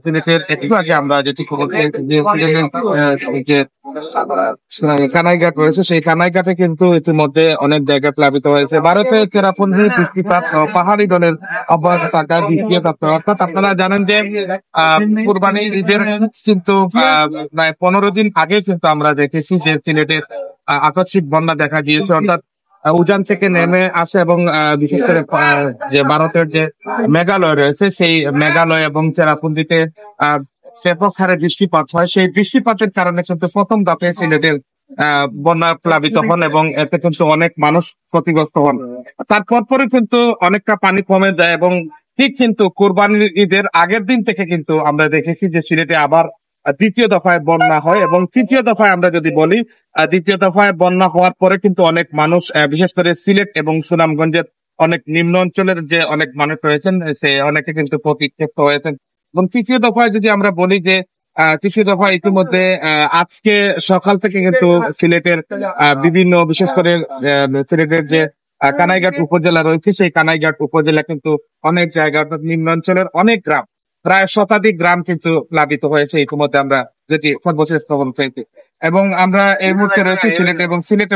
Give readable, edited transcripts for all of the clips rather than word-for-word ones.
সিলেটের একটু আগে আমরা যেটি খবর পেয়েছি যে সিলেটের যে কানাইঘাট রয়েছে, সেই কানাইঘাটে কিন্তু ইতিমধ্যে অনেক জায়গা প্লাবিত হয়েছে। ভারতের চেরাপুঞ্জি বৃষ্টিপাত পাহাড়ি দলের অব্যাহত থাকা দ্বিতীয় তাপমাত্রা, অর্থাৎ আপনারা জানেন যে কুরবানি ঈদের কিন্তু প্রায় 15 দিন আগে কিন্তু আমরা দেখেছি যে সিলেটের আকস্মিক বন্যা দেখা দিয়েছে, অর্থাৎ উজান থেকে নেমে আসে এবং বিশেষ করে যে ভারতের যে মেঘালয় রয়েছে, সেই মেঘালয় এবং চেরাপুঞ্জিতে ব্যাপক হারে বৃষ্টিপাত হয়। সেই বৃষ্টিপাতের কারণে কিন্তু প্রথম ধাপে সিলেটের বন্যা প্লাবিত হন এবং এতে কিন্তু অনেক মানুষ ক্ষতিগ্রস্ত হন। তারপর পরে কিন্তু অনেকটা পানি কমে যায় এবং ঠিক কিন্তু কোরবানির ঈদের আগের দিন থেকে কিন্তু আমরা দেখেছি যে সিলেটে আবার দ্বিতীয় দফায় বন্যা হয় এবং তৃতীয় দফায় আমরা যদি বলি, দ্বিতীয় দফায় বন্যা হওয়ার পরে কিন্তু অনেক মানুষ, বিশেষ করে সিলেট এবং সুনামগঞ্জের অনেক নিম্ন অঞ্চলের যে অনেক মানুষ রয়েছেন, সে অনেকে কিন্তু ক্ষতিগ্রস্ত হয়েছেন। এবং তৃতীয় দফায় যদি আমরা বলি যে তৃতীয় দফা ইতিমধ্যে আজকে সকাল থেকে কিন্তু সিলেটের বিভিন্ন, বিশেষ করে সিলেটের যে কানাইঘাট উপজেলা রয়েছে, সেই কানাইঘাট উপজেলা কিন্তু অনেক জায়গা, অর্থাৎ নিম্নাঞ্চলের অনেক গ্রাম, প্রায় শতাধিক গ্রাম কিন্তু প্লাবিত হয়েছে ইতিমধ্যে, আমরা যেটি সর্বশেষ খবর পেয়েছি। এবং আমরা এই মুহূর্তে রয়েছে সিলেট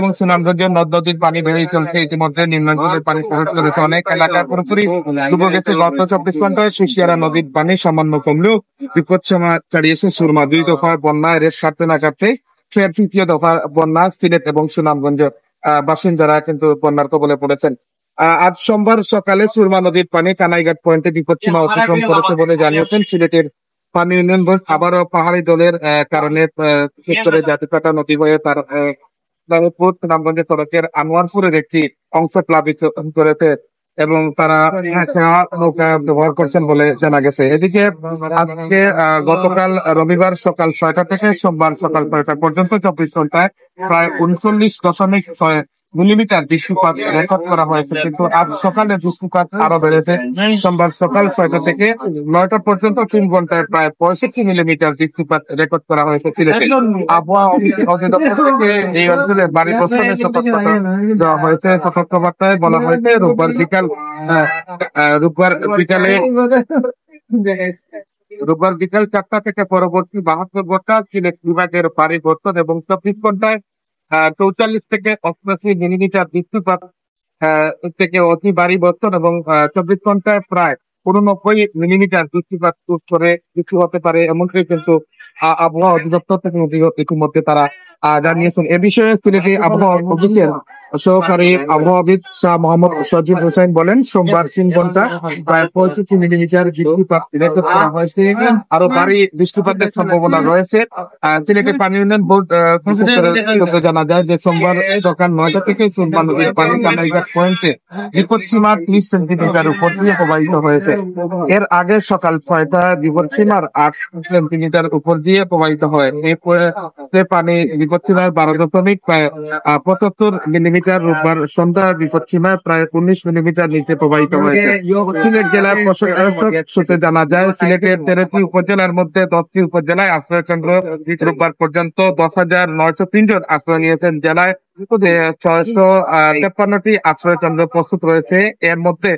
এবং সুনামগঞ্জের নদ নদীর পানি বেড়েই চলছে। ইতিমধ্যে নিম্নাঞ্চলের পানি প্রবেশ করেছে, অনেক এলাকা পুরোপুরি ডুবে গেছে। গত 24 ঘন্টায় কুশিয়ারা নদীর পানি সামান্য কমলেও বিপদসীমা ছাড়িয়েছে সুরমা। দুই দফায় বন্যায় রেশ কাটতে না কাটতে ফের তৃতীয় দফা বন্যা সিলেট এবং সুনামগঞ্জ বাসিন্দারা কিন্তু বন্যার কবলে পড়েছেন। আজ সোমবার সকালে সুরমা নদীর পানি কানাইঘাট পয়েন্টে বিপদসীমা অতিক্রম করেছে বলে জানিয়েছেন সিলেটের পানি উন্নয়ন বোর্ড। আবারও পাহাড়ি দলের কারণে বিশেষ করে জাতিকাটা নদী হয়ে তার সুনামগঞ্জের সড়কের আনোয়ারপুরের একটি অংশ প্লাবিত করেছে এবং তারা নৌকা ব্যবহার করছেন বলে জানা গেছে। এদিকে আজকে গতকাল রবিবার সকাল 6টা থেকে সোমবার সকাল 6টা পর্যন্ত 24 ঘন্টায় প্রায় 39.6 মিলিমিটার বৃষ্টিপাত রেকর্ড করা হয়েছে, কিন্তু আজ সকালে বৃষ্টিপাত আরো বেড়েছে। সোমবার সকাল 6টা থেকে 9টা পর্যন্ত 3 ঘন্টায় প্রায় 65 মিলিমিটার বৃষ্টিপাত রেকর্ড করা হয়েছে সিলেটে। আবহাওয়া অধিদপ্তর থেকে এই অঞ্চলে ভারী বর্ষণের সতর্কতা দেওয়া হয়েছে। সতর্কবার্তায় বলা হয়েছে রোববার বিকাল 4টা থেকে পরবর্তী 72 ঘন্টা সিলেট বিভাগের ভারী বর্ষণ এবং 24 ঘন্টায় 44 থেকে 88 মিলিমিটার বৃষ্টিপাত থেকে অতি ভারী বর্ষণ এবং 24 ঘন্টায় প্রায় 89 মিলিমিটার বৃষ্টিপাত করে কিছু হতে পারে, এমনকি কিন্তু আবহাওয়া অধিদপ্তর থেকে ইতিমধ্যে তারা জানিয়েছেন। এ বিষয়ে সিলেটি আবহাওয়া অফিসের সহকারী আবহাওয়াবিদ শাহ মোহাম্মদ সজিব হোসেন বলেন, সোমবার 3 ঘন্টা প্রায় 65 মিলিমিটার বৃষ্টিপাত রেকর্ড করা হয়েছে। আরো ভারী বৃষ্টিপাতের সম্ভাবনা রয়েছে। সিলেটের পানি উন্নয়ন বোর্ড জানা যায় যে সোমবার সকাল 9টা থেকে সুরমা নদীর পানি কানাইঘাট পয়েন্টে বিপদসীমার 30 সেন্টিমিটার উপর দিয়ে প্রবাহিত হয়েছে। এর আগে সকাল 6টা বিপদসীমার 8 সেন্টিমিটার উপর দিয়ে প্রবাহিত হয়। এই পানি বিপদসীমায় 12 প্রায় 75 মিলিমিটার, রোববার সন্ধ্যা বিপদসীমায় প্রায় 19 মিলিমিটার নিচে প্রবাহিত হয়েছে। সিলেট জেলার প্রশাসক সূত্রে জানা যায়, সিলেটের 13টি উপজেলার মধ্যে 10টি উপজেলায় আশ্রয় কেন্দ্র রোববার পর্যন্ত 10,903 জন আশ্রয় নিয়েছেন। জেলায় 653টি আশ্রয় কেন্দ্র প্রস্তুত রয়েছে। এর মধ্যে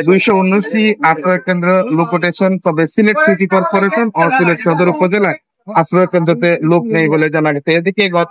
219টি আশ্রয় কেন্দ্র লোক উঠেছেন, তবে সিলেট সিটি কর্পোরেশন ও সিলেট সদর উপজেলায় আশ্রয় কেন্দ্রতে লোক নেই বলে জানা গেছে। এদিকে গত